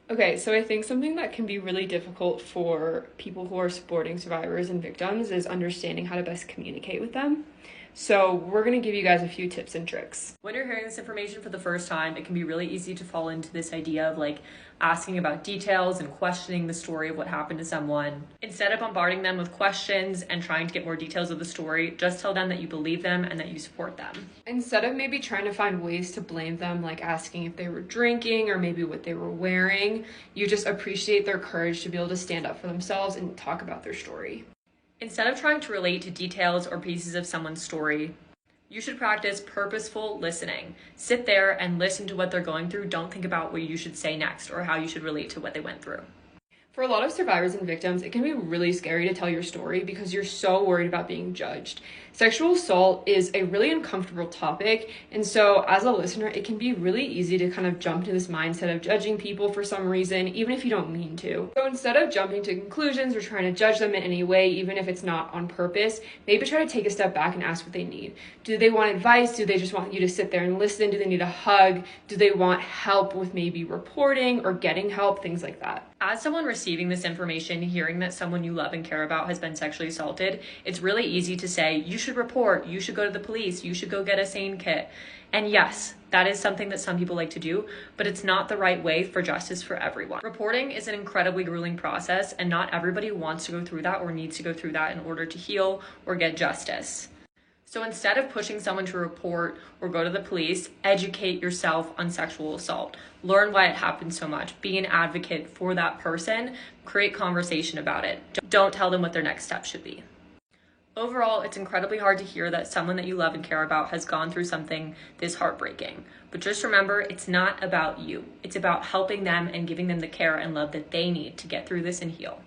Okay, so I think something that can be really difficult for people who are supporting survivors and victims is understanding how to best communicate with them. So, we're going to give you guys a few tips and tricks. When you're hearing this information for the first time, it can be really easy to fall into this idea of like asking about details and questioning the story of what happened to someone. Instead of bombarding them with questions and trying to get more details of the story, just tell them that you believe them and that you support them. Instead of maybe trying to find ways to blame them, like asking if they were drinking or maybe what they were wearing, you just appreciate their courage to be able to stand up for themselves and talk about their story. Instead of trying to relate to details or pieces of someone's story, you should practice purposeful listening. Sit there and listen to what they're going through. Don't think about what you should say next or how you should relate to what they went through. For a lot of survivors and victims, it can be really scary to tell your story because you're so worried about being judged. Sexual assault is a really uncomfortable topic, and so as a listener, it can be really easy to kind of jump to this mindset of judging people for some reason, even if you don't mean to. So instead of jumping to conclusions or trying to judge them in any way, even if it's not on purpose, maybe try to take a step back and ask what they need. Do they want advice? Do they just want you to sit there and listen? Do they need a hug? Do they want help with maybe reporting or getting help? Things like that. As someone receiving this information, hearing that someone you love and care about has been sexually assaulted, it's really easy to say, you should report, you should go to the police, you should go get a SANE kit. And yes, that is something that some people like to do, but it's not the right way for justice for everyone. Reporting is an incredibly grueling process, and not everybody wants to go through that or needs to go through that in order to heal or get justice. So instead of pushing someone to report or go to the police, educate yourself on sexual assault. Learn why it happens so much. Be an advocate for that person. Create conversation about it. Don't tell them what their next step should be. Overall, it's incredibly hard to hear that someone that you love and care about has gone through something this heartbreaking. But just remember, it's not about you. It's about helping them and giving them the care and love that they need to get through this and heal.